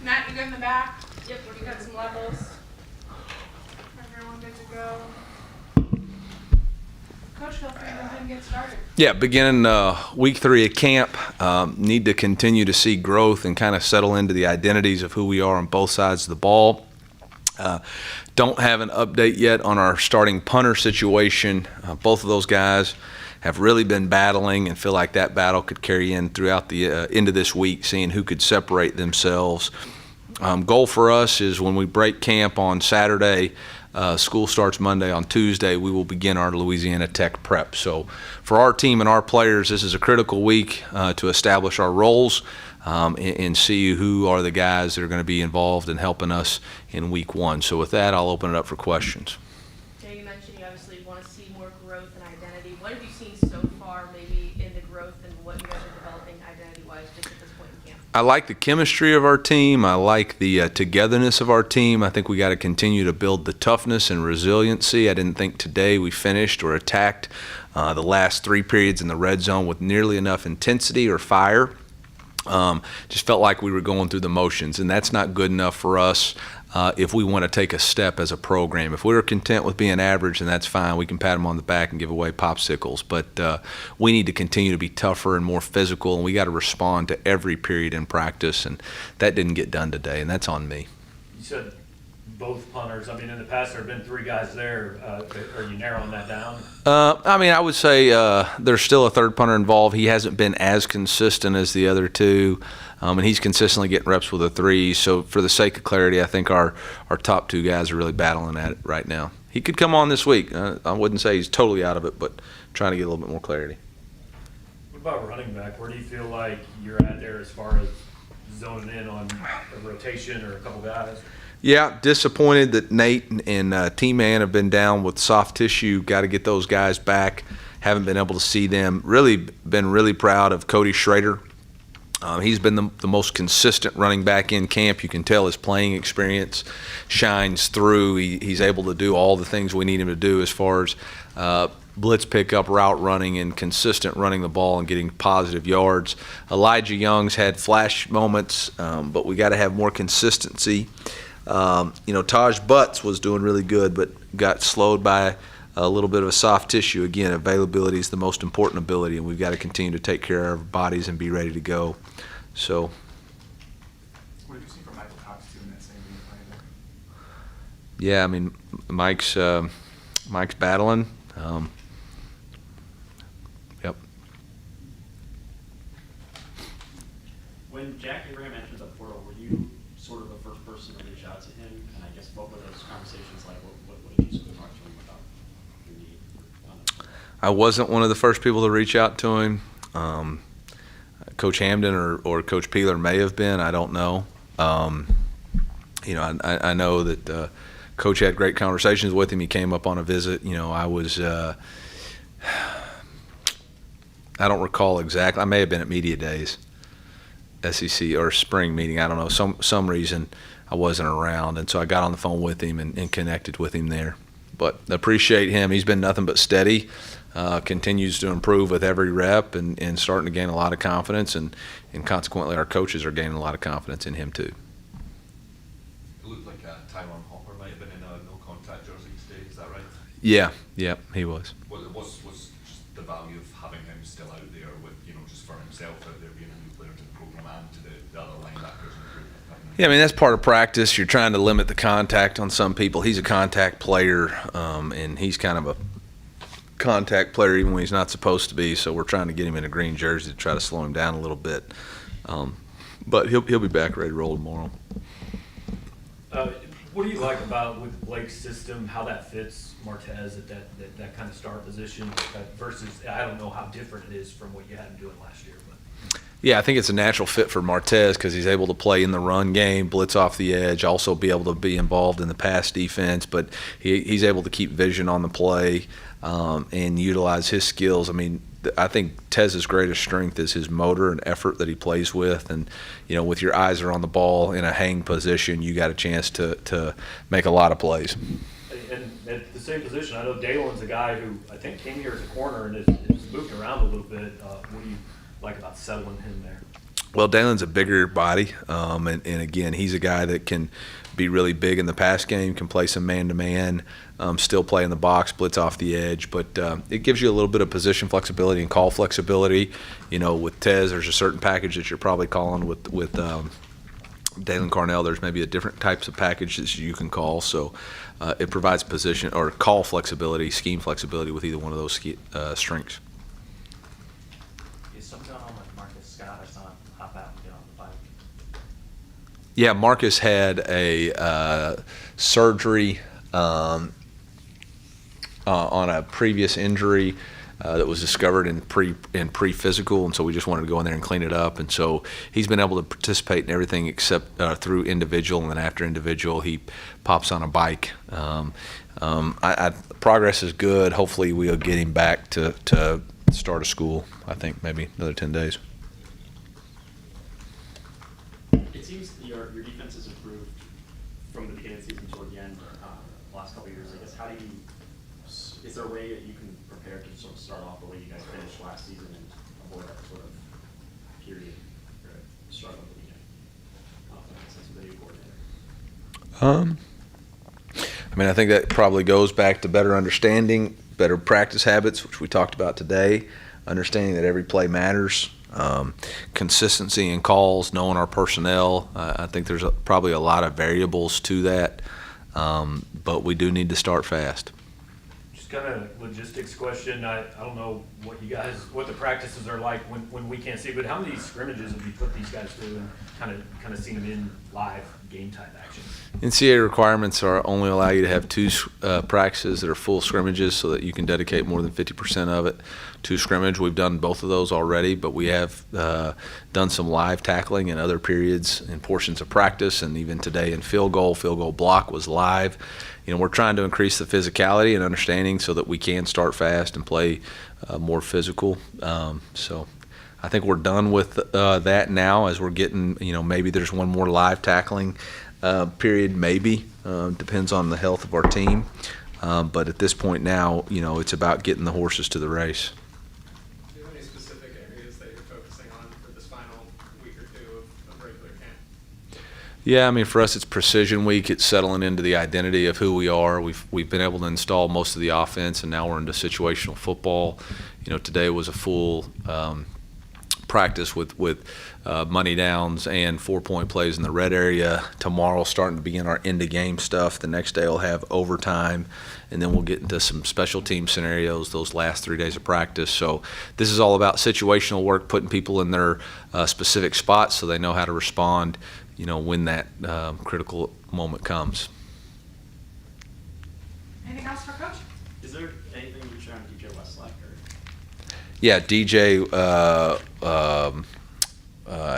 Matt, you good in the back? Yep, You got some levels? Everyone good to go? Coach, feel free to go ahead and get started. Yeah, beginning week 3 of camp, need to continue to see growth and kind of settle into the identities of who we are on both sides of the ball. Don't have an update yet on our starting punter situation. Both of those guys have really been battling and feel like that battle could carry in throughout the end of this week, seeing who could separate themselves. Goal for us is when we break camp on Saturday, school starts Monday. On Tuesday, we will begin our Louisiana Tech prep. So for our team and our players, this is a critical week to establish our roles and see who are the guys that are going to be involved in helping us in week 1. So with that, I'll open it up for questions. Jay, you mentioned you obviously want to see more growth and identity. What have you seen so far maybe in the growth and what you guys are developing identity-wise just at this point in camp? I like the chemistry of our team. I like the togetherness of our team. I think we got to continue to build the toughness and resiliency. I didn't think today we finished or attacked the last 3 periods in the red zone with nearly enough intensity or fire. Just felt like we were going through the motions, and that's not good enough for us if we want to take a step as a program. If we were content with being average, then that's fine. We can pat them on the back and give away popsicles, but we need to continue to be tougher and more physical, and we got to respond to every period in practice, and that didn't get done today, and that's on me. You said both punters. I mean, in the past there have been 3 guys there. Are you narrowing that down? I would say there's still a third punter involved. He hasn't been as consistent as the other 2, and he's consistently getting reps with a 3. So for the sake of clarity, I think our top 2 guys are really battling at it right now. He could come on this week. I wouldn't say he's totally out of it, but trying to get a little bit more clarity. What about running back? Where do you feel like you're at there as far as zoning in on a rotation or a couple guys? Yeah, disappointed that Nate and T-Man have been down with soft tissue. Got to get those guys back. Haven't been able to see them. Been really proud of Cody Schrader. He's been the most consistent running back in camp. You can tell his playing experience shines through. He's able to do all the things we need him to do as far as blitz pickup, route running, and consistent running the ball and getting positive yards. Elijah Young's had flash moments, but we got to have more consistency. Taj Butts was doing really good, but got slowed by a little bit of a soft tissue. Again, availability is the most important ability, and we've got to continue to take care of our bodies and be ready to go. So, what have you seen from Michael Cox too in that same game playing there? yeah, I mean, Mike's battling. Yep. When Jack Abraham entered the portal, were you sort of the first person to reach out to him? And I guess what were those conversations like? What did you sort of talk to him about your need? I wasn't one of the first people to reach out to him. Coach Hamden or Coach Peeler may have been. I don't know. I know that Coach had great conversations with him. He came up on a visit. I was I don't recall exactly. I may have been at media days, SEC or spring meeting. I don't know. Some reason I wasn't around, and so I got on the phone with him and connected with him there. But appreciate him. He's been nothing but steady. Continues to improve with every rep and starting to gain a lot of confidence, and consequently our coaches are gaining a lot of confidence in him too. It looked like Tyron Hopper might have been in a no-contact jersey today. Is that right? Yeah, he was. What's just the value of having him still out there with just for himself out there being a new player to the program and to the other linebackers and the group? Yeah, I mean, that's part of practice. You're trying to limit the contact on some people. He's a contact player, and he's kind of a contact player even when he's not supposed to be, so we're trying to get him in a green jersey to try to slow him down a little bit. But he'll be back ready to roll tomorrow. What do you like about with Blake's system, how that fits Martez at that kind of star position versus, I don't know how different it is from what you had him doing last year. But Yeah, I think it's a natural fit for Martez because he's able to play in the run game, blitz off the edge, also be able to be involved in the pass defense, but he's able to keep vision on the play and utilize his skills. I mean, I think Tez's greatest strength is his motor and effort that he plays with, and with your eyes are on the ball in a hang position, you got a chance to make a lot of plays. And at the same position, I know Dalen's a guy who I think came here as a corner and has moved around a little bit. What do you like about settling him there? Well, Dalen's a bigger body, and again, he's a guy that can be really big in the pass game, can play some man-to-man, still play in the box, blitz off the edge, but it gives you a little bit of position flexibility and call flexibility. You know, with Tez, there's a certain package that you're probably calling with Dalen Carnell. There's maybe a different types of packages you can call, so it provides position or call flexibility, scheme flexibility with either one of those strengths. Is something going on with Marcus Scott? I saw him hop out and get on the bike. Yeah, Marcus had a surgery on a previous injury that was discovered in pre-physical, and so we just wanted to go in there and clean it up. And so he's been able to participate in everything except through individual, and then after individual, he pops on a bike. Progress is good. Hopefully, we'll get him back to start of school. I think maybe another 10 days. It seems your defense has improved from the beginning of the season toward the end, the last couple of years. I guess, how do you, is there a way that you can prepare to sort of start off the way you guys finished last season and avoid that sort of period or struggle at the beginning? Since the new coordinator. I mean, I think that probably goes back to better understanding, better practice habits, which we talked about today, understanding that every play matters, consistency in calls, knowing our personnel. I think there's probably a lot of variables to that, but we do need to start fast. Just kind of logistics question. I don't know what the practices are like when we can't see, but how many scrimmages have you put these guys through and kind of seen them in live game type action? NCAA requirements are only allow you to have two practices that are full scrimmages so that you can dedicate more than 50% of it to scrimmage. We've done both of those already, but we have done some live tackling in other periods and portions of practice, and even today in field goal block was live. You know, we're trying to increase the physicality and understanding so that we can start fast and play more physical. So I think we're done with that now as we're getting, you know, maybe there's one more live tackling period, maybe. Depends on the health of our team. But at this point now, you know, it's about getting the horses to the race. Do you have any specific areas that you're focusing on for this final week or two of regular camp? Yeah, I mean, for us, it's precision week. It's settling into the identity of who we are. We've been able to install most of the offense, and now we're into situational football. You know, today was a full practice with money downs and 4-point plays in the red area. Tomorrow, starting to begin our end-of-game stuff. The next day, we'll have overtime, and then we'll get into some special team scenarios those last 3 days of practice. So this is all about situational work, putting people in their specific spots so they know how to respond, you know, when that critical moment comes. Anything else for Coach? Is there anything you can share on DJ Westlake? Yeah, DJ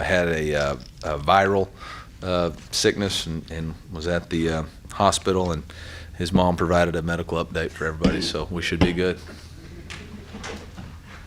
had a viral sickness and was at the hospital, and his mom provided a medical update for everybody, so we should be good.